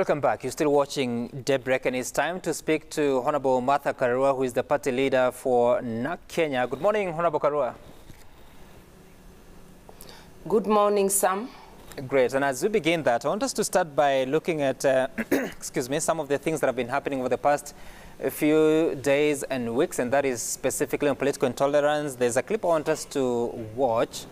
Welcome back. You're still watching Daybreak, and it's time to speak to Honorable Martha Karua, who is the party leader for NARC Kenya. Good morning, Honorable Karua. Good morning, Sam. Great. And as we begin that, I want us to start by looking at, excuse me, some of the things that have been happening over the past few days and weeks, and that is specifically on political intolerance. There's a clip I want us to watch.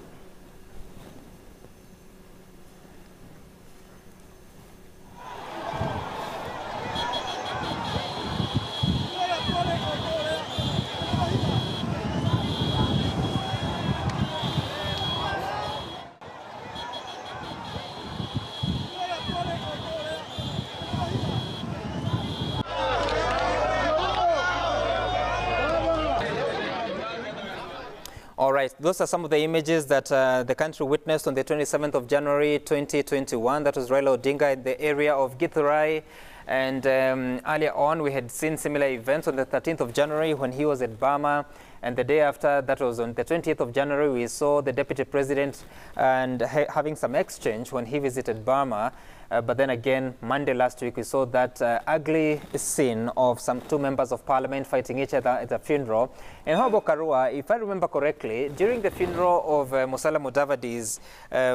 All right, those are some of the images that the country witnessed on the 27th of January 2021. That was Raila Odinga in the area of Githurai. And earlier on, we had seen similar events on the 13th of January when he was at Burma. And the day after, that was on the 20th of January, we saw the deputy president and having some exchange when he visited Burma. But then again, Monday last week, we saw that ugly scene of some two members of parliament fighting each other at a funeral. And Honorable Karua, if I remember correctly, during the funeral of Musalia Mudavadi's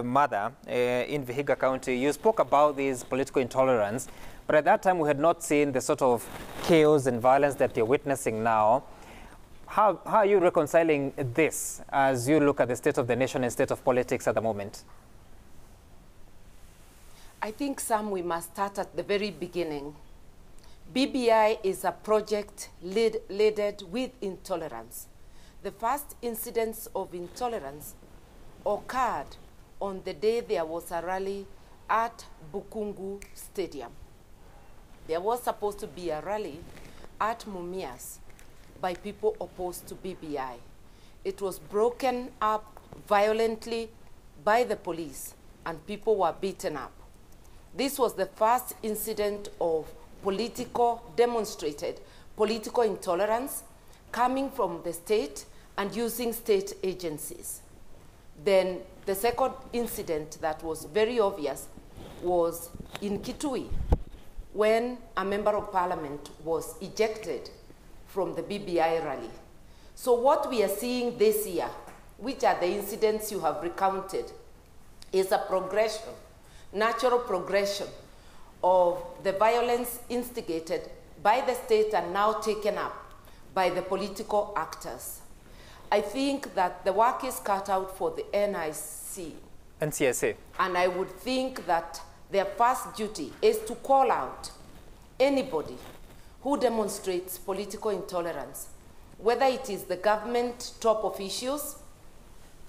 mother in Vihiga County, you spoke about this political intolerance. But at that time, we had not seen the sort of chaos and violence that you're witnessing now. How are you reconciling this as you look at the state of the nation and state of politics at the moment? I think, Sam, we must start at the very beginning. BBI is a project laden with intolerance. The first incidents of intolerance occurred on the day there was a rally at Bukungu Stadium. There was supposed to be a rally at Mumias by people opposed to BBI. It was broken up violently by the police and people were beaten up. This was the first incident of demonstrated political intolerance coming from the state and using state agencies. Then the second incident that was very obvious was in Kitui, when a member of parliament was ejected from the BBI rally. So what we are seeing this year, which are the incidents you have recounted, is a progression, natural progression of the violence instigated by the state and now taken up by the political actors. I think that the work is cut out for the NCSA. And I would think that their first duty is to call out anybody who demonstrates political intolerance, whether it is the government top officials,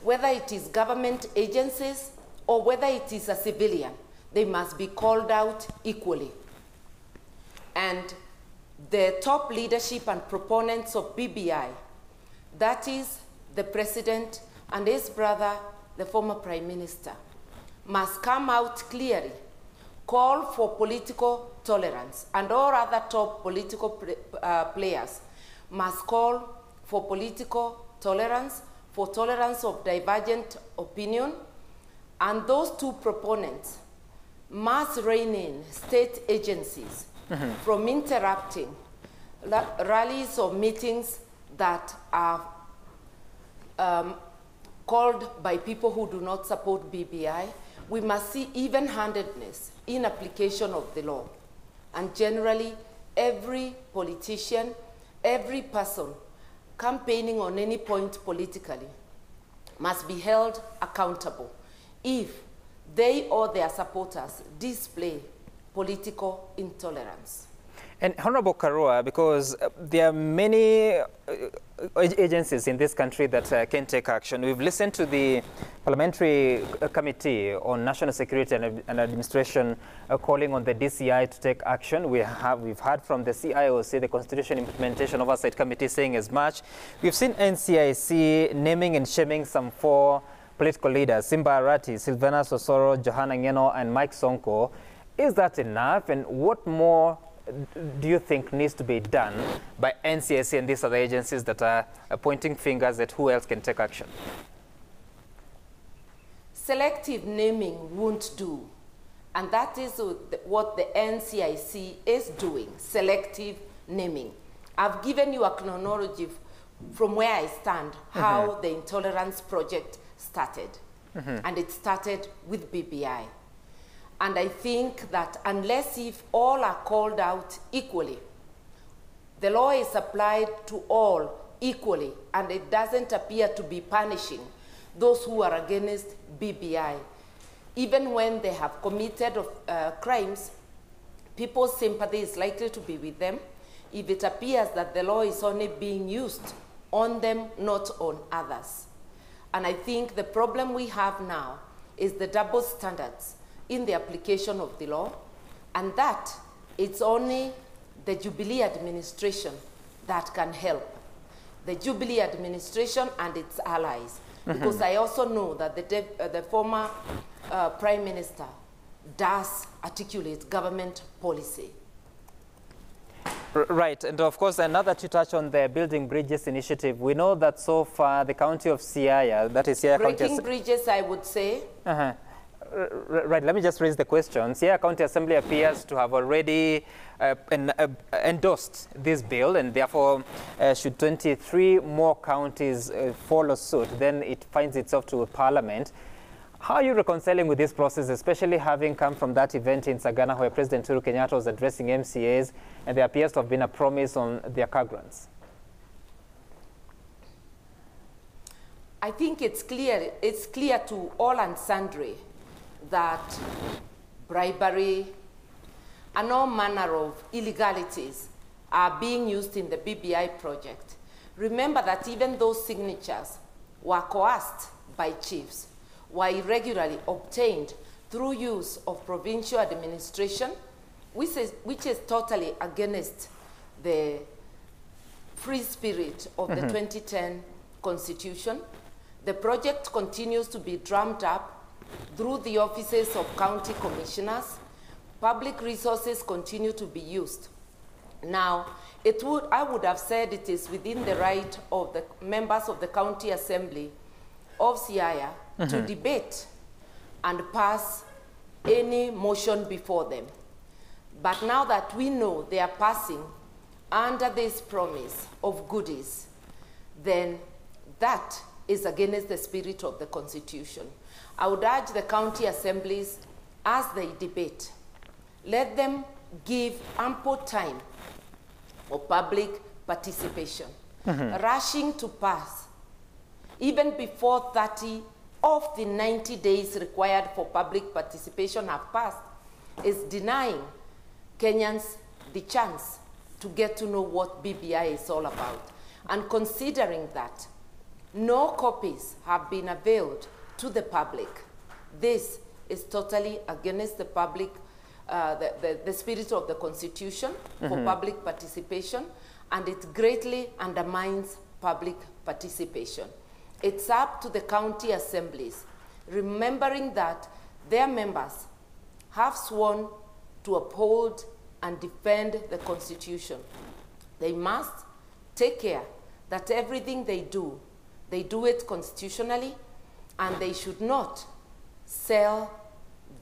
whether it is government agencies, or whether it is a civilian. They must be called out equally. And the top leadership and proponents of BBI, that is the president and his brother, the former prime minister, must come out clearly, call for political tolerance, and all other top political players must call for political tolerance, for tolerance of divergent opinion, and those two proponents must rein in state agencies from interrupting rallies or meetings that are called by people who do not support BBI. We must see even-handedness in application of the law. And generally, every politician, every person campaigning on any point politically must be held accountable if they or their supporters display political intolerance. And Honorable Karua, because there are many agencies in this country that can take action. We've listened to the Parliamentary Committee on National Security and Administration calling on the DCI to take action. We've heard from the CIOC, the Constitution Implementation Oversight Committee, saying as much. We've seen NCIC naming and shaming some 4 political leaders, Simba Arati, Silvana Sosoro, Johanna Ngeno, and Mike Sonko. Is that enough? And what more do you think needs to be done by NCSC and these other agencies that are pointing fingers at who else can take action? Selective naming won't do. And that is what the NCIC is doing, selective naming. I've given you a chronology from where I stand, how the Intolerance project started. And it started with BBI. And I think that unless if all are called out equally, the law is applied to all equally, and it doesn't appear to be punishing those who are against BBI. Even when they have committed crimes, people's sympathy is likely to be with them if it appears that the law is only being used on them, not on others. And I think the problem we have now is the double standards in the application of the law, and that it's only the Jubilee administration that can help. The Jubilee administration and its allies. Because I also know that the former Prime Minister does articulate government policy. Right, and of course, another to touch on the Building Bridges initiative. We know that so far the county of Siaya, that is Siaya County... Breaking bridges, I would say. Right, let me just raise the question. Siaya County Assembly appears to have already endorsed this bill, and therefore should 23 more counties follow suit, then it finds itself to Parliament. How are you reconciling with this process, especially having come from that event in Sagana where President Uhuru Kenyatta was addressing MCAs, and there appears to have been a promise on their car grants? I think it's clear to all and sundry that bribery and all manner of illegalities are being used in the BBI project. Remember that even those signatures were coerced by chiefs, were irregularly obtained through use of provincial administration, which is totally against the free spirit of the 2010 Constitution. The project continues to be drummed up through the offices of county commissioners. Public resources continue to be used. Now, I would have said it is within the right of the members of the County Assembly of Siaya to debate and pass any motion before them. But now that we know they are passing under this promise of goodies, then that is against the spirit of the Constitution. I would urge the county assemblies, as they debate, let them give ample time for public participation. Rushing to pass, even before 30 of the 90 days required for public participation have passed, is denying Kenyans the chance to get to know what BBI is all about. And considering that no copies have been availed to the public, this is totally against the public, the spirit of the Constitution for public participation, and it greatly undermines public participation. It's up to the county assemblies, remembering that their members have sworn to uphold and defend the Constitution. They must take care that everything they do it constitutionally, and they should not sell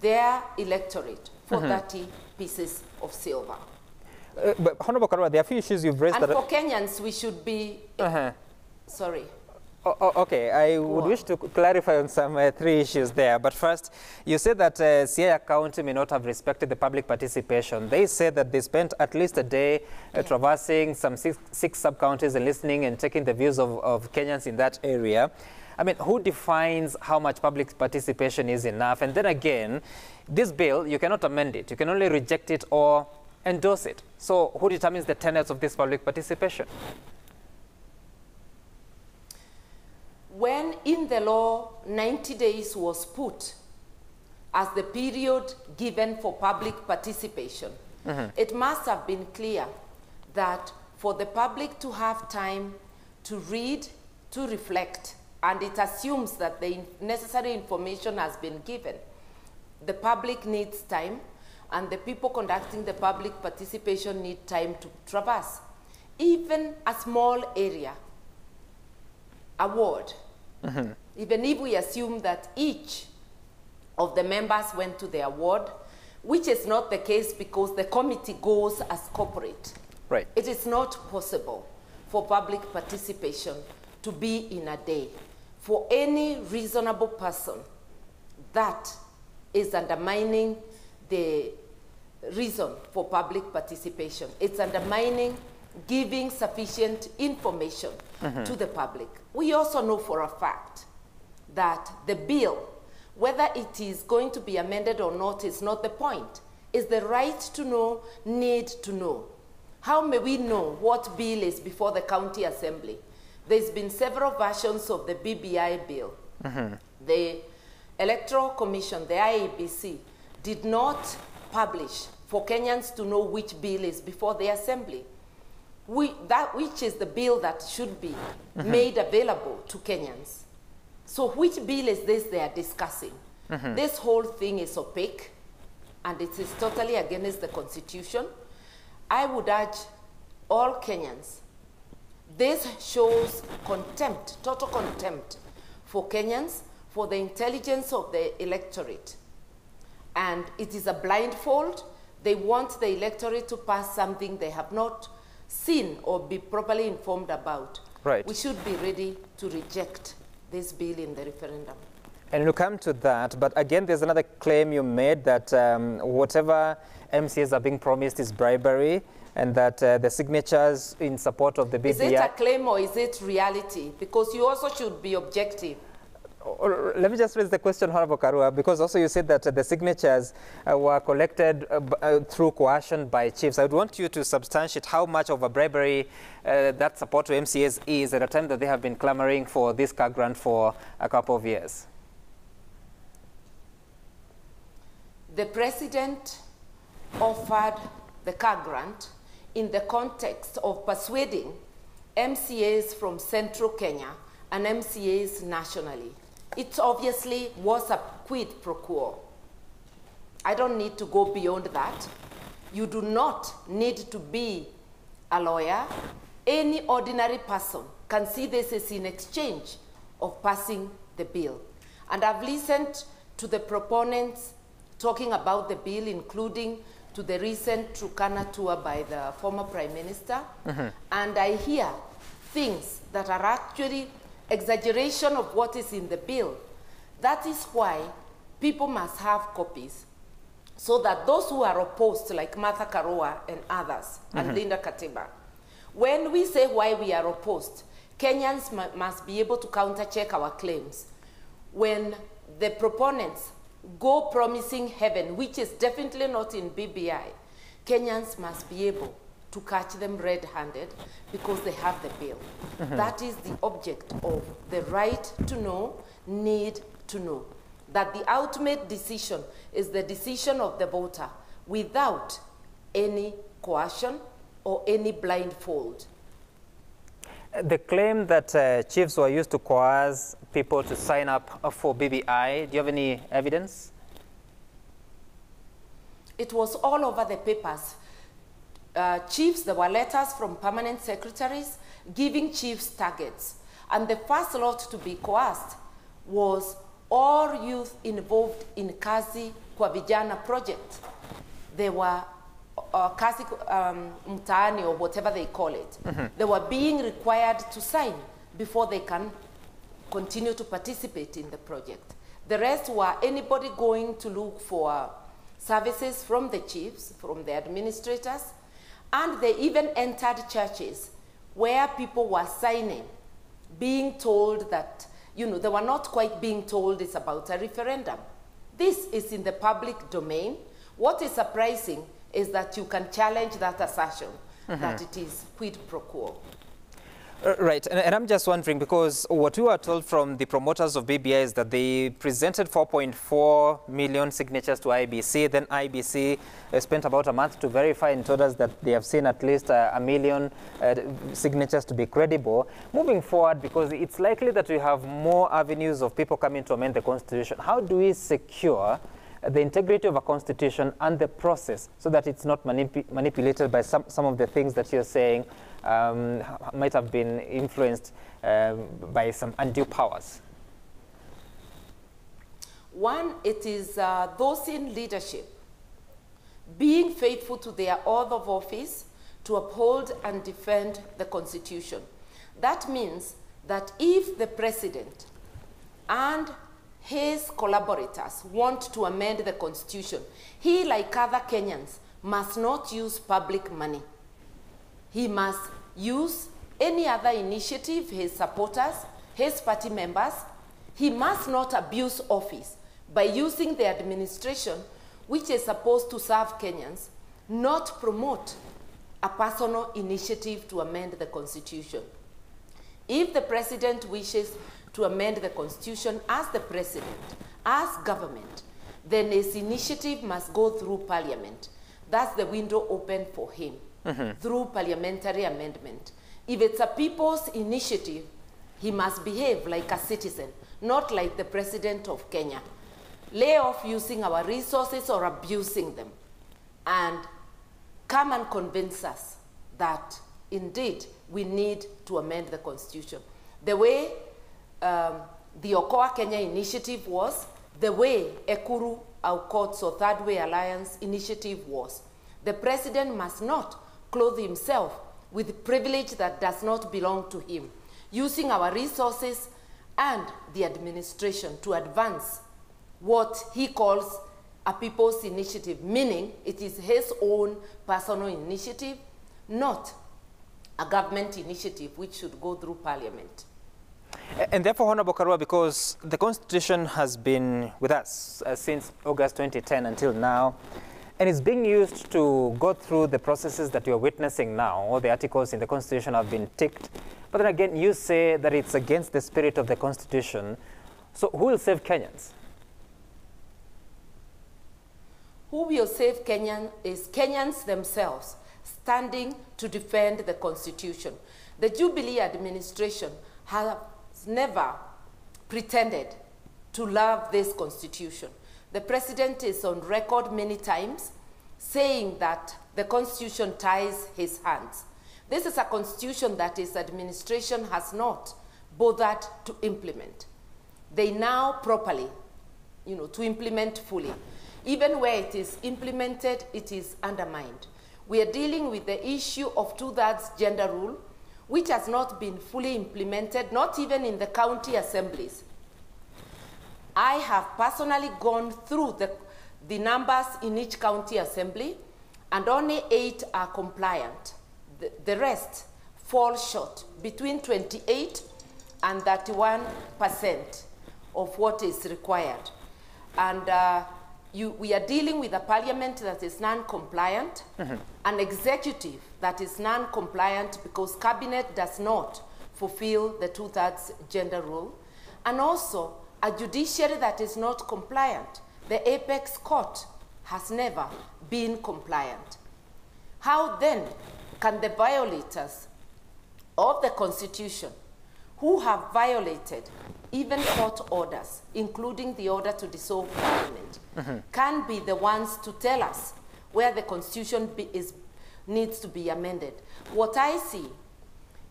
their electorate for 30 pieces of silver. But Honorable Karua, there are a few issues you've raised. And for Kenyans, we should be... Sorry. Okay, I would wish to clarify on some 3 issues there. But first, you said that Siaya County may not have respected the public participation. They said that they spent at least a day traversing some six sub-counties and listening and taking the views of Kenyans in that area. I mean, who defines how much public participation is enough? And then again, this bill, you cannot amend it. You can only reject it or endorse it. So who determines the tenets of this public participation? When in the law 90 days was put as the period given for public participation, it must have been clear that for the public to have time to read, to reflect, and it assumes that the necessary information has been given, the public needs time, and the people conducting the public participation need time to traverse. Even a small area, a ward, even if we assume that each of the members went to their ward, which is not the case because the committee goes as corporate. Right. It is not possible for public participation to be in a day. For any reasonable person, that is undermining the reason for public participation. It's undermining giving sufficient information to the public. We also know for a fact that the bill, whether it is going to be amended or not, is not the point. It's the right to know, need to know. How may we know what bill is before the county assembly? There's been several versions of the BBI bill. The Electoral Commission, the IEBC, did not publish for Kenyans to know which bill is before the assembly. Which is the bill that should be made available to Kenyans. So which bill is this they are discussing? This whole thing is opaque, and it is totally against the Constitution. I would urge all Kenyans, this shows contempt, total contempt for Kenyans, for the intelligence of the electorate. And it is a blindfold. They want the electorate to pass something they have not seen or be properly informed about. Right. We should be ready to reject this bill in the referendum. And we'll come to that, but again, there's another claim you made that whatever MCAs are being promised is bribery, and that the signatures in support of the BBI... Is it a claim or is it reality? Because you also should be objective. Let me just raise the question, Honorable Karua, because also you said that the signatures were collected through coercion by chiefs. I would want you to substantiate how much of a bribery that support to MCAs is at a time that they have been clamoring for this car grant for a couple of years. The president offered the car grant in the context of persuading MCAs from central Kenya and MCAs nationally. It obviously was a quid pro quo. I don't need to go beyond that. You do not need to be a lawyer. Any ordinary person can see this as in exchange of passing the bill. And I've listened to the proponents talking about the bill, including to the recent Turkana tour by the former Prime Minister. And I hear things that are actually exaggeration of what is in the bill. That is why people must have copies, so that those who are opposed, like Martha Karua and others, and Linda Katiba, when we say why we are opposed, Kenyans must be able to counter-check our claims. When the proponents go promising heaven, which is definitely not in BBI, Kenyans must be able to catch them red-handed because they have the bill. That is the object of the right to know, need to know. That the ultimate decision is the decision of the voter without any coercion or any blindfold. The claim that chiefs were used to coerce people to sign up for BBI, do you have any evidence? It was all over the papers. Chiefs, there were letters from permanent secretaries giving chiefs targets. And the first lot to be coerced was all youth involved in Kazi kwa Vijana project. They were Kazi Mtaani or whatever they call it. They were being required to sign before they can continue to participate in the project. The rest were anybody going to look for services from the chiefs, from the administrators, and they even entered churches where people were signing, being told that, you know, they were not quite being told it's about a referendum. This is in the public domain. What is surprising is that you can challenge that assertion that it is quid pro quo. Right, and I'm just wondering, because what we were told from the promoters of BBI is that they presented 4.4 million signatures to IBC, then IBC spent about a month to verify and told us that they have seen at least a million signatures to be credible. Moving forward, because it's likely that we have more avenues of people coming to amend the Constitution, how do we secure the integrity of a constitution and the process so that it's not manipulated by some of the things that you're saying might have been influenced by some undue powers? One, it is those in leadership being faithful to their oath of office to uphold and defend the Constitution. That means that if the President and his collaborators want to amend the Constitution, he, like other Kenyans, must not use public money. He must use any other initiative, his supporters, his party members. He must not abuse office by using the administration, which is supposed to serve Kenyans, not promote a personal initiative to amend the Constitution. If the President wishes to amend the Constitution as the President, as government, then his initiative must go through Parliament. That's the window open for him, through parliamentary amendment. If it's a people's initiative, he must behave like a citizen, not like the President of Kenya. Lay off using our resources or abusing them, and come and convince us that indeed we need to amend the Constitution. The way the Okoa Kenya initiative was, the way Ekuru Aukot's or Third Way Alliance initiative was. The President must not clothe himself with privilege that does not belong to him, using our resources and the administration to advance what he calls a people's initiative, meaning it is his own personal initiative, not a government initiative which should go through Parliament. And therefore, Honorable Karua, because the Constitution has been with us since August 2010 until now, and it's being used to go through the processes that you're witnessing now. All the articles in the Constitution have been ticked. But then again, you say that it's against the spirit of the Constitution. So who will save Kenyans? Who will save Kenyans is Kenyans themselves, standing to defend the Constitution. The Jubilee administration has never pretended to love this Constitution. The President is on record many times saying that the Constitution ties his hands. This is a Constitution that his administration has not bothered to implement. They now properly, to implement fully. Even where it is implemented, it is undermined. We are dealing with the issue of 2/3 gender rule, which has not been fully implemented, not even in the county assemblies. I have personally gone through the numbers in each county assembly, and only 8 are compliant. The rest fall short, between 28 and 31% of what is required. And we are dealing with a parliament that is non-compliant, an executive that is non-compliant because cabinet does not fulfill the 2/3 gender rule, and also a judiciary that is not compliant. The apex court has never been compliant. How then can the violators of the Constitution, who have violated even court orders, including the order to dissolve Parliament, can be the ones to tell us where the Constitution needs to be amended? What I see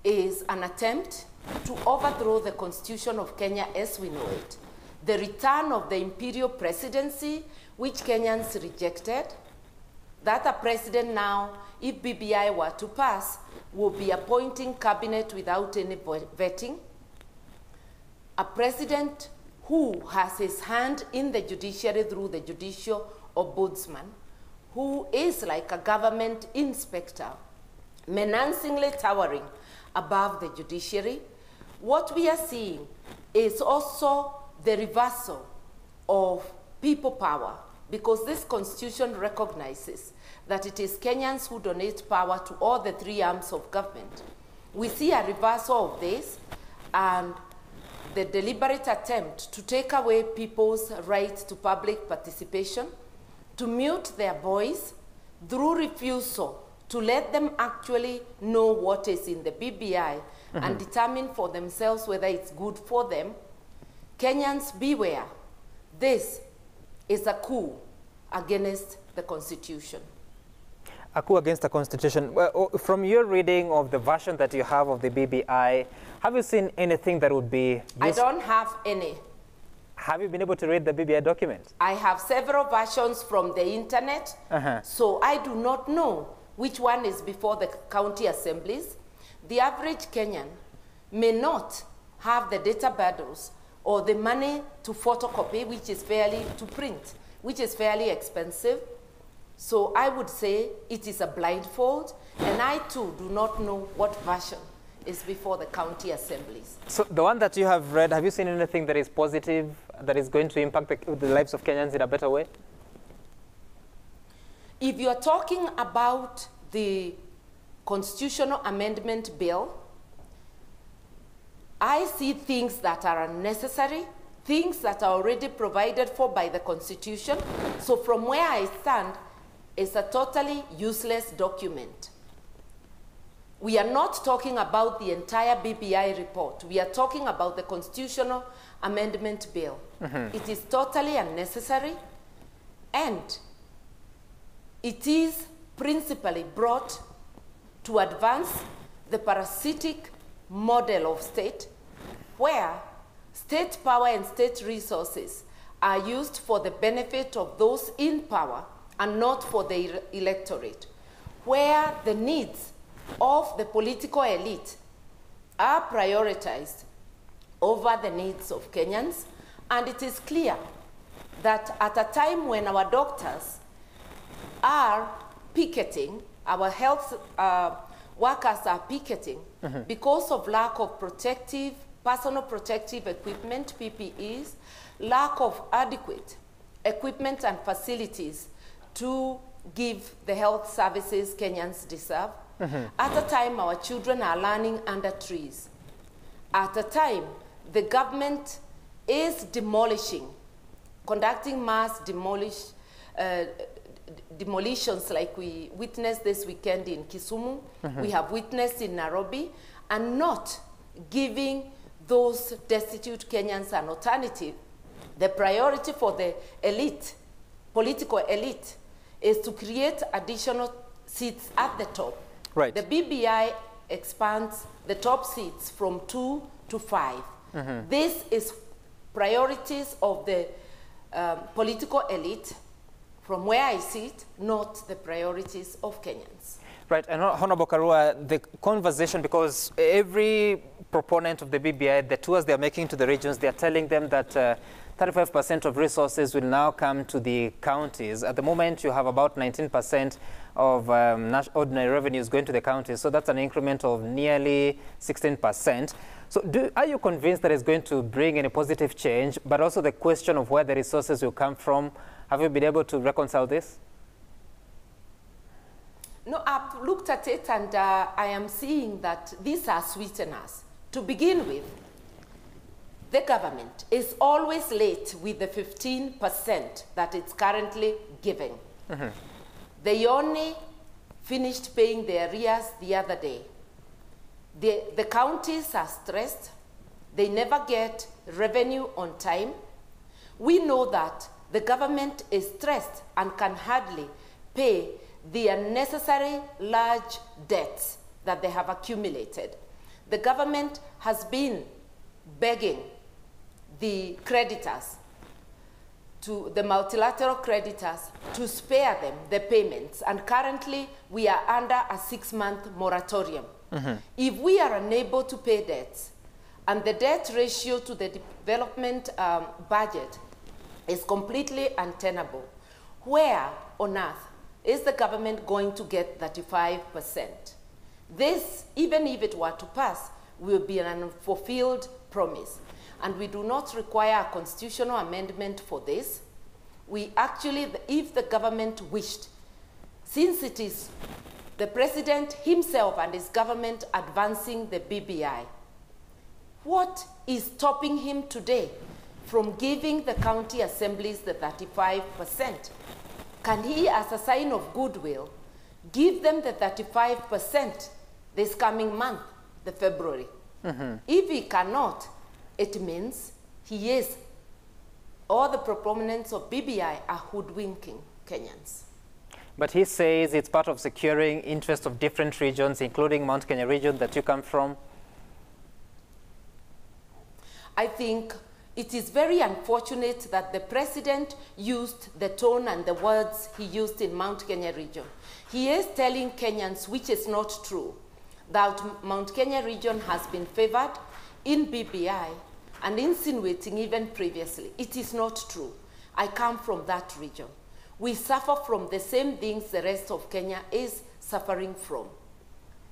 is an attempt to overthrow the Constitution of Kenya as we know it. The return of the imperial presidency, which Kenyans rejected, that a president now, if BBI were to pass, will be appointing cabinet without any vetting. A president who has his hand in the judiciary through the judicial ombudsman, who is like a government inspector, menacingly towering above the judiciary. What we are seeing is also the reversal of people power, because this Constitution recognizes that it is Kenyans who donate power to all the 3 arms of government. We see a reversal of this and the deliberate attempt to take away people's right to public participation, to mute their voice through refusal to let them actually know what is in the BBI and determine for themselves whether it's good for them. Kenyans, beware. This is a coup against the Constitution. A coup against the Constitution. Well, from your reading of the version that you have of the BBI, have you seen anything that would be useful? I don't have any. Have you been able to read the BBI document? I have several versions from the internet, so I do not know which one is before the county assemblies. The average Kenyan may not have the data bundles or the money to photocopy, which is to print, which is fairly expensive. So I would say it is a blindfold, and I too do not know what version is before the county assemblies. So the one that you have read, have you seen anything that is positive, that is going to impact the lives of Kenyans in a better way? If you are talking about the constitutional amendment bill, I see things that are unnecessary, things that are already provided for by the Constitution. So from where I stand, it's a totally useless document. We are not talking about the entire BBI report. We are talking about the constitutional amendment bill. It is totally unnecessary, and it is principally brought to advance the parasitic model of state, where state power and state resources are used for the benefit of those in power and not for the electorate, where the needs of the political elite are prioritized over the needs of Kenyans. And it is clear that at a time when our doctors are picketing, our health workers are picketing because of lack of personal protective equipment, PPEs, lack of adequate equipment and facilities to give the health services Kenyans deserve. At a time our children are learning under trees. At a time the government is conducting mass demolitions like we witnessed this weekend in Kisumu, we have witnessed in Nairobi, and not giving those destitute Kenyans an alternative. The priority for the elite, political elite, is to create additional seats at the top. Right. The BBI expands the top seats from 2 to 5. This is priorities of the political elite, from where I see it, not the priorities of Kenyans. Right, and Honorable Karua, the conversation, because every proponent of the BBI, the tours they're making to the regions, they're telling them that 35% of resources will now come to the counties. At the moment, you have about 19% of ordinary revenues going to the counties, so that's an increment of nearly 16%. So are you convinced that it's going to bring any positive change, but also the question of where the resources will come from? Have you been able to reconcile this? No, I've looked at it, and I am seeing that these are sweeteners. To begin with, the government is always late with the 15% that it's currently giving. They only finished paying their arrears the other day. The counties are stressed. They never get revenue on time. We know that the government is stressed and can hardly pay the unnecessary large debts that they have accumulated. The government has been begging the creditors, the multilateral creditors, to spare them the payments. And currently, we are under a 6-month moratorium. If we are unable to pay debts, and the debt ratio to the development budget is completely untenable, where on earth is the government going to get 35%? This, even if it were to pass, will be an unfulfilled promise. And we do not require a constitutional amendment for this. We actually, if the government wished, since it is the president himself and his government advancing the BBI, what is stopping him today from giving the county assemblies the 35%? Can he, as a sign of goodwill, give them the 35% this coming month, the February? If he cannot, it means he is, all the proponents of BBI are hoodwinking Kenyans. But he says it's part of securing interests of different regions, including Mount Kenya region that you come from. I think It is very unfortunate that the president used the tone and the words he used in Mount Kenya region. He is telling Kenyans, which is not true, that Mount Kenya region has been favored in BBI and insinuating even previously. It is not true. I come from that region. We suffer from the same things the rest of Kenya is suffering from.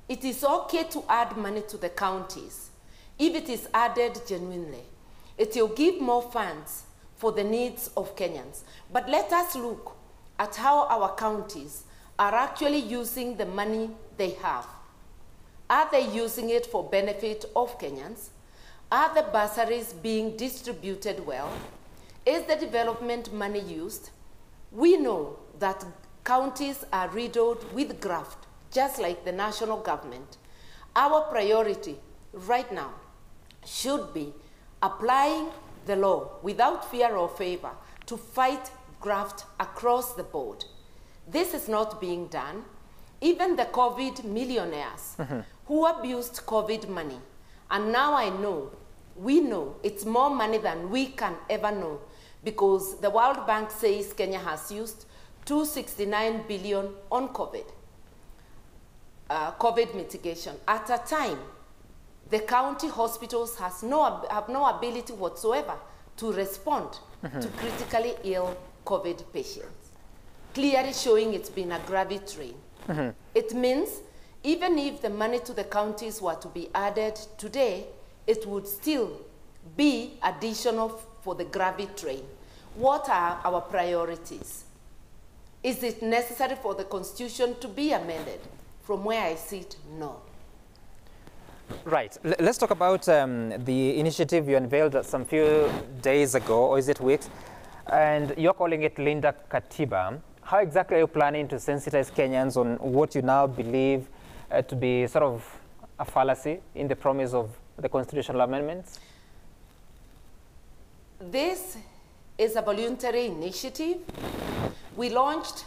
It is okay to add money to the counties if it is added genuinely. It will give more funds for the needs of Kenyans. But let us look at how our counties are actually using the money they have. Are they using it for benefit of Kenyans? Are the bursaries being distributed well? Is the development money used? We know that counties are riddled with graft, just like the national government. Our priority right now should be applying the law without fear or favor to fight graft across the board. This is not being done. Even the COVID millionaires who abused COVID money, and now we know it's more money than we can ever know, because the World Bank says Kenya has used 269 billion on COVID mitigation. At a time, the county hospitals have no ability whatsoever to respond to critically ill COVID patients, clearly showing it's been a gravity train. It means even if the money to the counties were to be added today, it would still be additional for the gravity train. What are our priorities? Is it necessary for the Constitution to be amended? From where I sit, no. Right. Let's talk about the initiative you unveiled some few days ago, or is it weeks? And you're calling it Linda Katiba. How exactly are you planning to sensitize Kenyans on what you now believe to be sort of a fallacy in the promise of the constitutional amendments? This is a voluntary initiative. We launched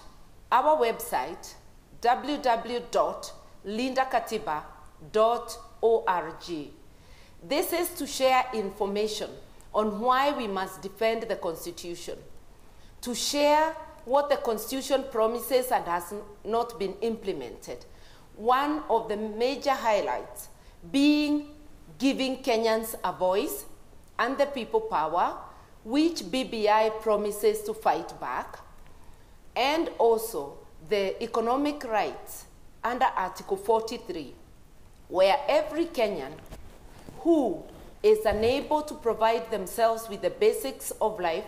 our website, www.lindakatiba.org. This is to share information on why we must defend the Constitution, to share what the Constitution promises and has not been implemented. One of the major highlights being giving Kenyans a voice and the people power, which BBI promises to fight back, and also the economic rights under Article 43, where every Kenyan who is unable to provide themselves with the basics of life,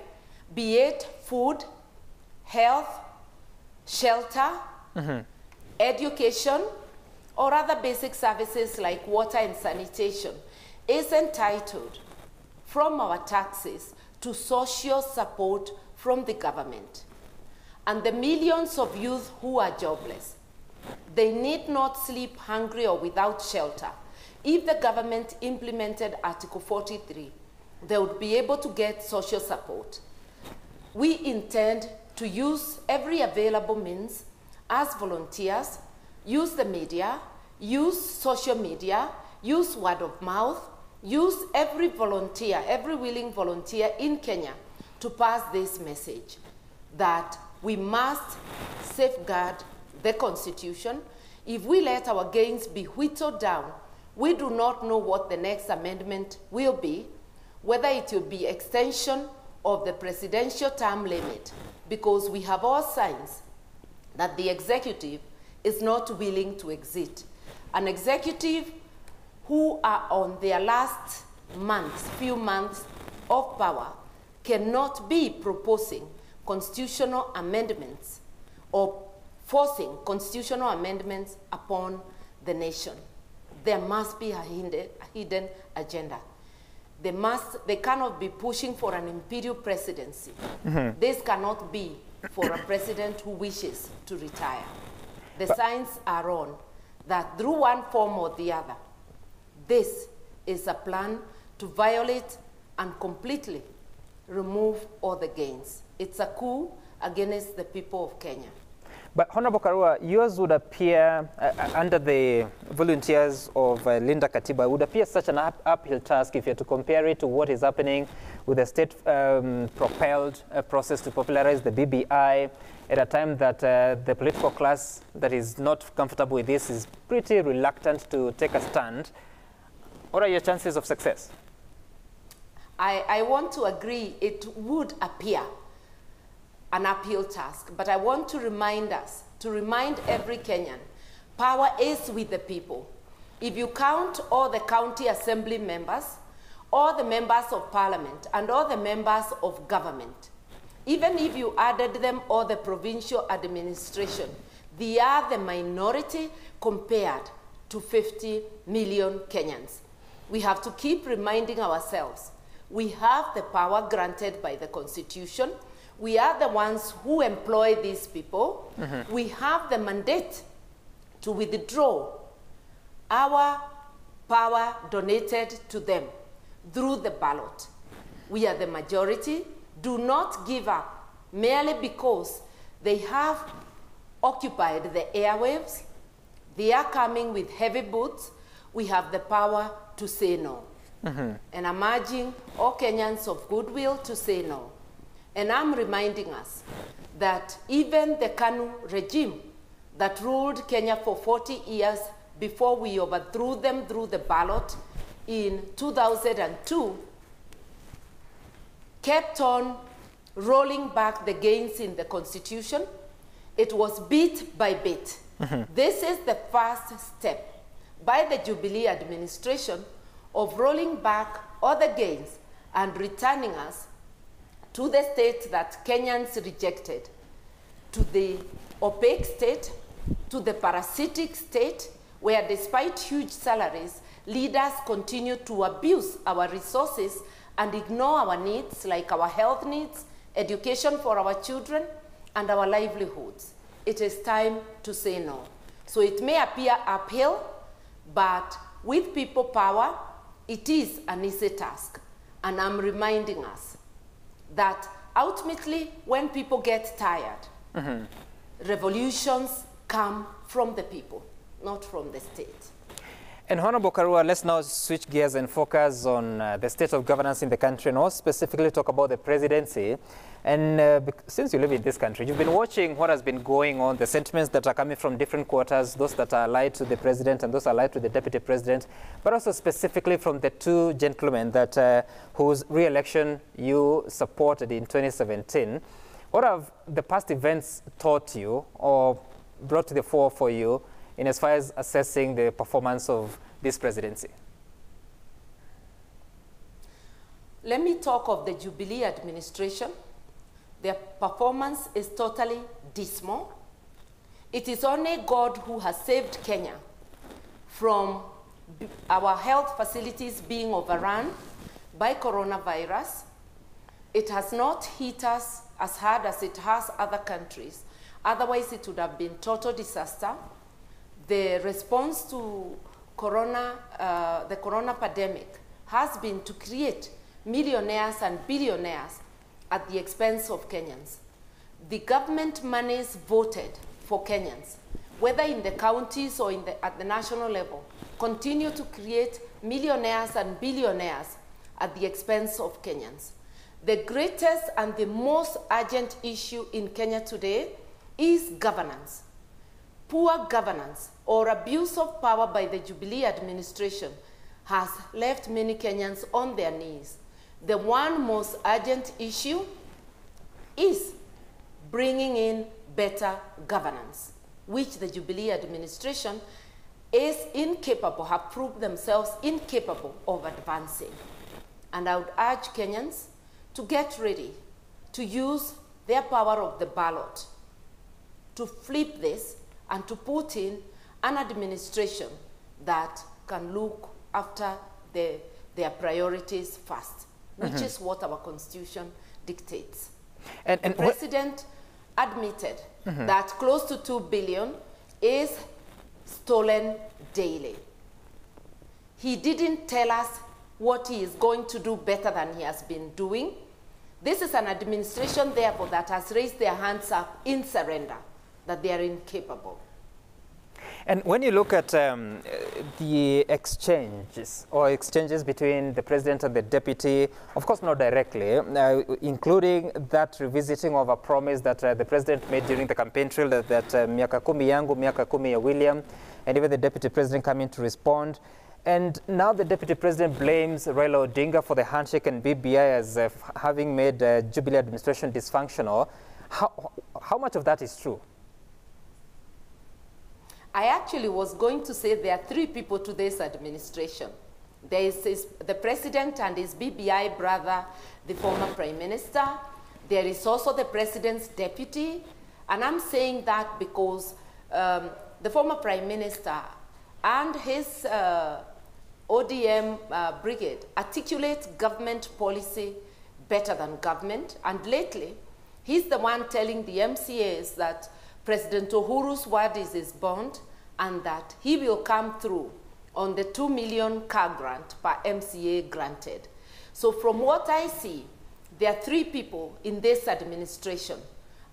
be it food, health, shelter, education, or other basic services like water and sanitation, is entitled from our taxes to social support from the government. And the millions of youth who are jobless, they need not sleep hungry or without shelter. If the government implemented Article 43, they would be able to get social support. We intend to use every available means as volunteers, use the media, use social media, use word of mouth, use every volunteer, every willing volunteer in Kenya to pass this message that we must safeguard the Constitution. If we let our gains be whittled down, we do not know what the next amendment will be, whether it will be extension of the presidential term limit, because we have all signs that the executive is not willing to exit. An executive who are on their last few months of power cannot be proposing constitutional amendments or forcing constitutional amendments upon the nation. There must be a hidden agenda. They cannot be pushing for an imperial presidency. This cannot be for a president who wishes to retire. The signs are on that through one form or the other, this is a plan to violate and completely remove all the gains. It's a coup against the people of Kenya. But Honorable Karua, yours would appear, under the volunteers of Linda Katiba, would appear such an uphill task if you had to compare it to what is happening with the state-propelled process to popularize the BBI at a time that the political class that is not comfortable with this is pretty reluctant to take a stand. What are your chances of success? I want to agree it would appear an uphill task, but I want to remind us, to remind every Kenyan, power is with the people. If you count all the county assembly members, all the members of parliament, and all the members of government, even if you added them all the provincial administration, they are the minority compared to 50 million Kenyans. We have to keep reminding ourselves, we have the power granted by the Constitution. We are the ones who employ these people. We have the mandate to withdraw our power donated to them through the ballot. We are the majority. Do not give up merely because they have occupied the airwaves. They are coming with heavy boots. We have the power to say no. And I'm urging all Kenyans of goodwill to say no. And I'm reminding us that even the KANU regime that ruled Kenya for 40 years before we overthrew them through the ballot in 2002, kept on rolling back the gains in the Constitution. It was bit by bit. This is the first step by the Jubilee administration of rolling back all the gains and returning us to the state that Kenyans rejected, to the opaque state, to the parasitic state, where despite huge salaries, leaders continue to abuse our resources and ignore our needs, like our health needs, education for our children, and our livelihoods. It is time to say no. So it may appear uphill, but with people power, it is an easy task. And I'm reminding us that ultimately, when people get tired, revolutions come from the people, not from the state. And Honorable Karua, let's now switch gears and focus on the state of governance in the country, and also specifically talk about the presidency. And since you live in this country, you've been watching what has been going on, the sentiments that are coming from different quarters, those that are allied to the president and those allied to the deputy president, but also specifically from the two gentlemen that whose re-election you supported in 2017. What have the past events taught you or brought to the fore for you in as far as assessing the performance of this presidency? Let me talk of the Jubilee administration. Their performance is totally dismal. It is only God who has saved Kenya from our health facilities being overrun by coronavirus. It has not hit us as hard as it has other countries. Otherwise, it would have been total disaster. The response to the corona pandemic has been to create millionaires and billionaires at the expense of Kenyans. The government monies voted for Kenyans, whether in the counties or at the national level, continue to create millionaires and billionaires at the expense of Kenyans. The greatest and the most urgent issue in Kenya today is governance. Poor governance or abuse of power by the Jubilee administration has left many Kenyans on their knees. The one most urgent issue is bringing in better governance, which the Jubilee administration is incapable, have proved themselves incapable of advancing. And I would urge Kenyans to get ready to use their power of the ballot to flip this and to put in an administration that can look after their priorities first, which is what our Constitution dictates. And the President admitted that close to 2 billion is stolen daily. He didn't tell us what he is going to do better than he has been doing. This is an administration, therefore, that has raised their hands up in surrender. that they are incapable. And when you look at the exchanges between the president and the deputy, of course not directly, including that revisiting of a promise that the president made during the campaign trail that miaka kumi yangu, miaka kumi ya William, and even the deputy president coming to respond. And now the deputy president blames Raila Odinga for the handshake and BBI as having made Jubilee administration dysfunctional. How much of that is true? I actually was going to say there are three people to this administration. There is the president and his BBI brother, the former prime minister. There is also the president's deputy. And I'm saying that because the former prime minister and his ODM brigade articulate government policy better than government. And lately, he's the one telling the MCAs that President Uhuru's word is his bond, and that he will come through on the 2 million car grant per MCA granted. So from what I see, there are three people in this administration,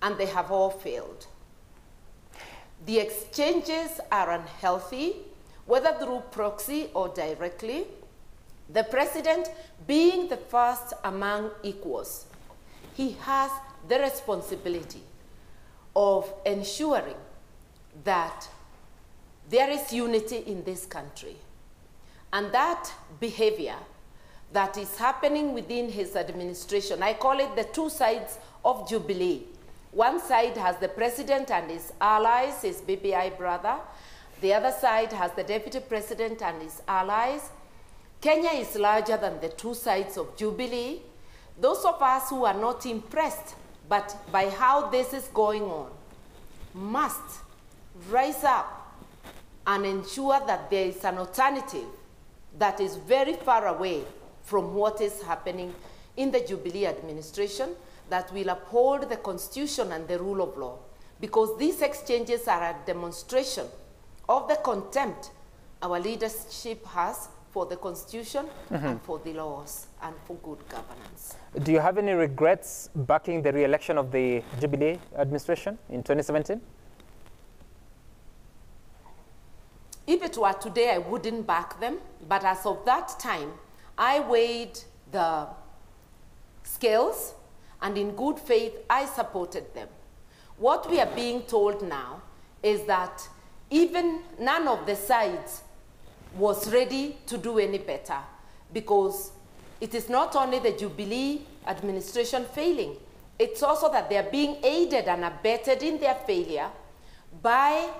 and they have all failed. The exchanges are unhealthy, whether through proxy or directly. The president, being the first among equals, he has the responsibility of ensuring that there is unity in this country. And that behavior that is happening within his administration, I call it the two sides of Jubilee. One side has the president and his allies, his BBI brother. The other side has the deputy president and his allies. Kenya is larger than the two sides of Jubilee. Those of us who are not impressed but by how this is going on must rise up and ensure that there is an alternative that is very far away from what is happening in the Jubilee administration, that will uphold the Constitution and the rule of law. Because these exchanges are a demonstration of the contempt our leadership has for the Constitution and for the laws and for good governance. Do you have any regrets backing the re-election of the Jubilee administration in 2017? If it were today, I wouldn't back them. But as of that time, I weighed the scales, and in good faith, I supported them. What we are being told now is that even none of the sides was ready to do any better, because it is not only the Jubilee administration failing, it's also that they are being aided and abetted in their failure by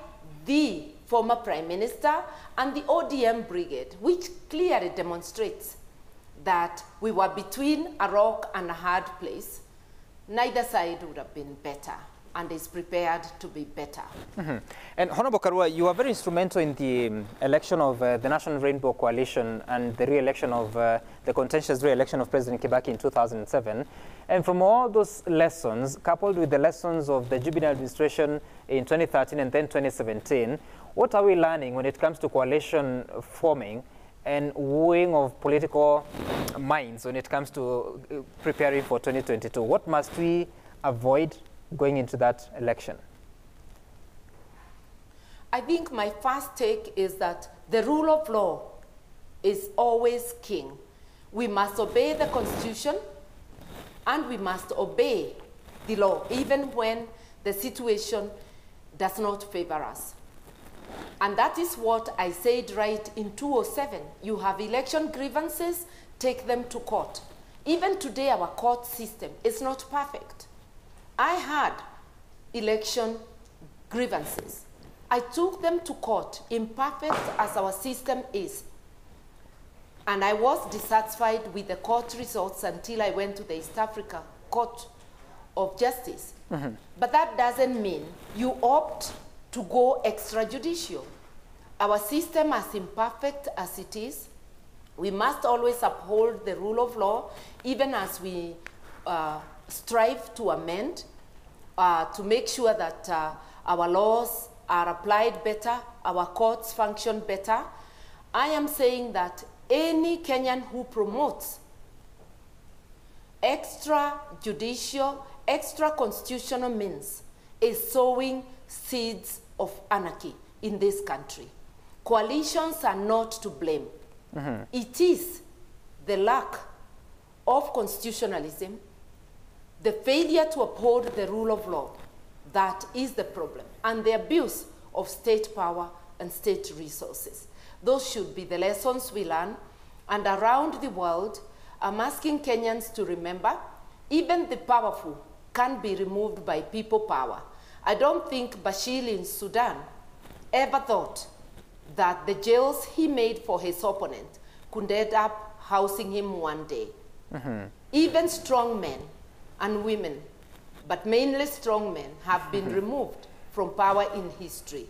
the former prime minister and the ODM brigade, which clearly demonstrates that we were between a rock and a hard place. Neither side would have been better, and is prepared to be better. And Honorable Karua, you were very instrumental in the election of the National Rainbow Coalition and the re-election of the contentious re-election of President Kibaki in 2007. And from all those lessons, coupled with the lessons of the Jubilee administration in 2013 and then 2017, what are we learning when it comes to coalition forming and wooing of political minds when it comes to preparing for 2022? What must we avoid going into that election? I think my first take is that the rule of law is always king. We must obey the Constitution, and we must obey the law, even when the situation does not favor us. And that is what I said right in 2007. You have election grievances, take them to court. Even today, our court system is not perfect. I had election grievances. I took them to court, imperfect as our system is. And I was dissatisfied with the court results until I went to the East Africa Court of Justice. But that doesn't mean you opt to go extrajudicial. Our system, as imperfect as it is, we must always uphold the rule of law, even as we strive to amend, to make sure that our laws are applied better, our courts function better. I am saying that any Kenyan who promotes extrajudicial, extra-constitutional means is sowing seeds of anarchy in this country. Coalitions are not to blame. It is the lack of constitutionalism, the failure to uphold the rule of law that is the problem, and the abuse of state power and state resources. Those should be the lessons we learn, and around the world, I'm asking Kenyans to remember, even the powerful can be removed by people power. I don't think Bashir in Sudan ever thought that the jails he made for his opponent could end up housing him one day. Even strong men and women, but mainly strong men, have been removed from power in history.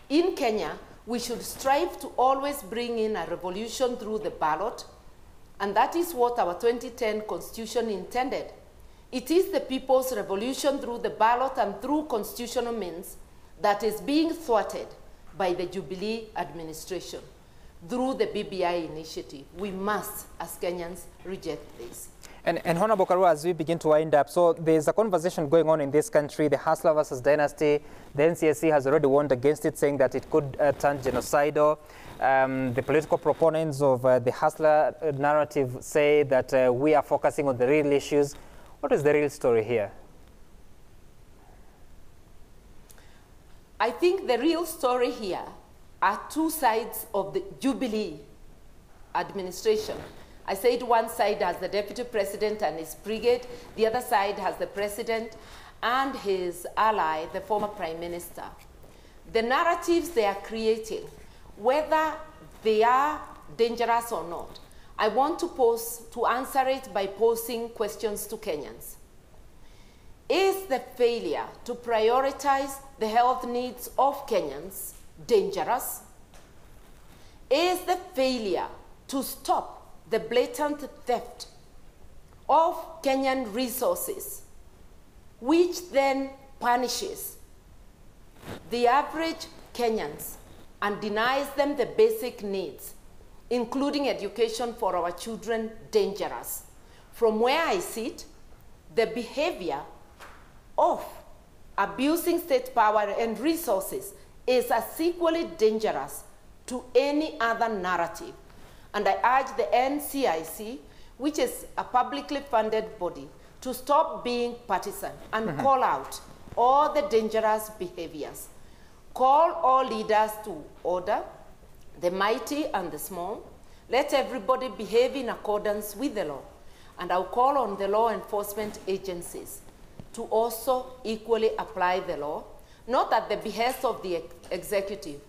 In Kenya, we should strive to always bring in a revolution through the ballot, and that is what our 2010 Constitution intended. It is the people's revolution through the ballot and through constitutional means that is being thwarted by the Jubilee administration through the BBI initiative. We must, as Kenyans, reject this. And Honorable Karua, as we begin to wind up, so there's a conversation going on in this country, the Hustler versus Dynasty. The NCSC has already warned against it, saying that it could turn genocidal. The political proponents of the Hustler narrative say that we are focusing on the real issues. What is the real story here? I think the real story here are two sides of the Jubilee administration. I said one side has the deputy president and his brigade, the other side has the president and his ally, the former prime minister. The narratives they are creating, whether they are dangerous or not, I want to answer it by posing questions to Kenyans. Is the failure to prioritize the health needs of Kenyans dangerous? Is the failure to stop the blatant theft of Kenyan resources, which then punishes the average Kenyans and denies them the basic needs, including education for our children, dangerous? From where I sit, the behavior of abusing state power and resources is as equally dangerous to any other narrative. And I urge the NCIC, which is a publicly funded body, to stop being partisan and call out all the dangerous behaviors. Call all leaders to order, the mighty and the small. Let everybody behave in accordance with the law. And I'll call on the law enforcement agencies to also equally apply the law, not at the behest of the executive,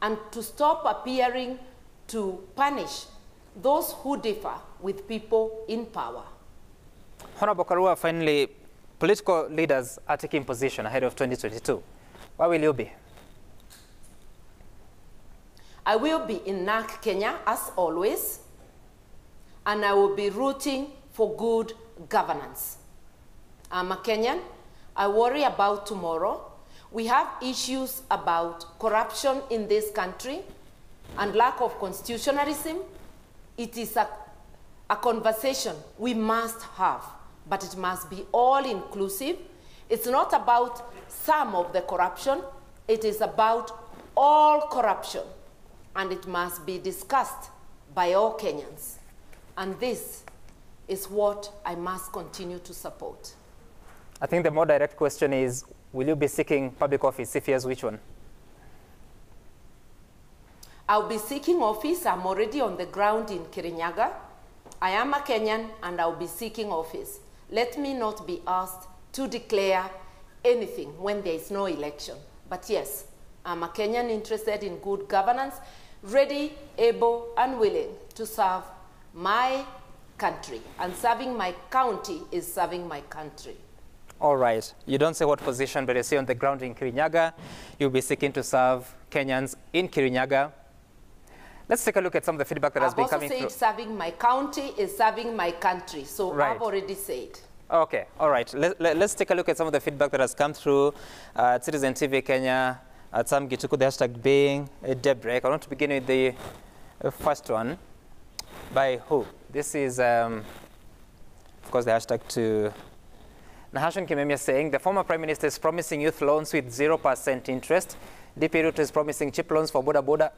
and to stop appearing to punish those who differ with people in power. Honorable Karua, finally, political leaders are taking position ahead of 2022. Where will you be? I will be in NAC, Kenya, as always, and I will be rooting for good governance. I'm a Kenyan. I worry about tomorrow. We have issues about corruption in this country and lack of constitutionalism. It is a conversation we must have, but it must be all-inclusive. It's not about some of the corruption. It is about all corruption, and it must be discussed by all Kenyans. And this is what I must continue to support. I think the more direct question is, will you be seeking public office? If yes, which one? I'll be seeking office. I'm already on the ground in Kirinyaga. I am a Kenyan, and I'll be seeking office. Let me not be asked to declare anything when there is no election. But yes, I'm a Kenyan interested in good governance, ready, able, and willing to serve my country. And serving my county is serving my country. All right. You don't say what position, but you say on the ground in Kirinyaga, you'll be seeking to serve Kenyans in Kirinyaga. Let's take a look at some of the feedback that has been coming through. I've also said serving my county is serving my country, so right. I've already said. Okay, all right. Let's take a look at some of the feedback that has come through at Citizen TV Kenya, at Sam Gituku, the hashtag being a daybreak. I want to begin with the first one. By who? This is, of course, the hashtag to Nahashon Kimemia saying the former Prime Minister is promising youth loans with 0% interest. DP Ruto is promising cheap loans for Boda Boda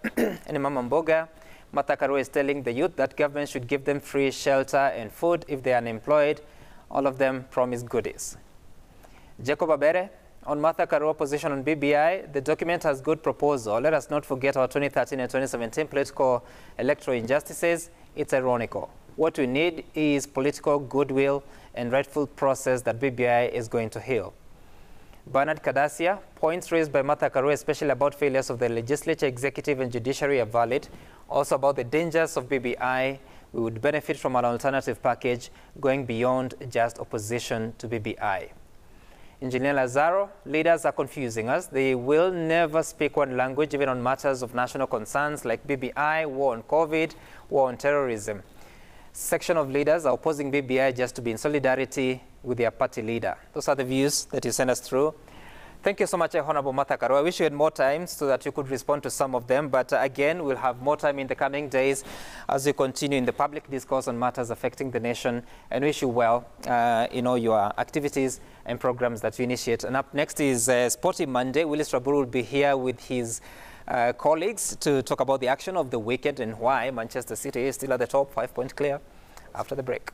and Mama Mboga. Martha Karua is telling the youth that government should give them free shelter and food if they are unemployed. All of them promise goodies. Jacob Abere, on Martha Karua position on BBI, the document has good proposal. Let us not forget our 2013 and 2017 political electoral injustices. It's ironical. What we need is political goodwill and rightful process that BBI is going to heal. Bernard Kadasia, points raised by Martha Karua, especially about failures of the legislature, executive and judiciary, are valid. Also about the dangers of BBI, we would benefit from an alternative package going beyond just opposition to BBI. Engineer Lazaro, leaders are confusing us. They will never speak one language, even on matters of national concerns like BBI, war on COVID, war on terrorism. Section of leaders are opposing BBI just to be in solidarity with their party leader. Those are the views that you sent us through. Thank you so much, Honorable Martha Karua. I wish you had more time so that you could respond to some of them. But again, we'll have more time in the coming days as you continue in the public discourse on matters affecting the nation, and wish you well in all your activities and programs that you initiate. And up next is Sporty Monday. Willis Raburu will be here with his colleagues to talk about the action of the weekend and why Manchester City is still at the top, 5 points clear after the break.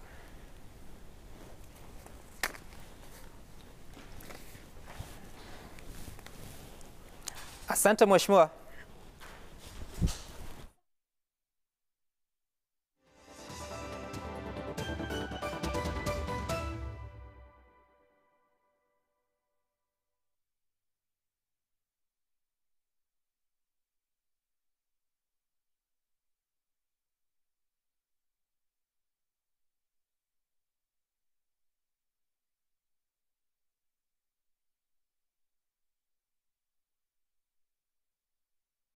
Asante Mheshimiwa.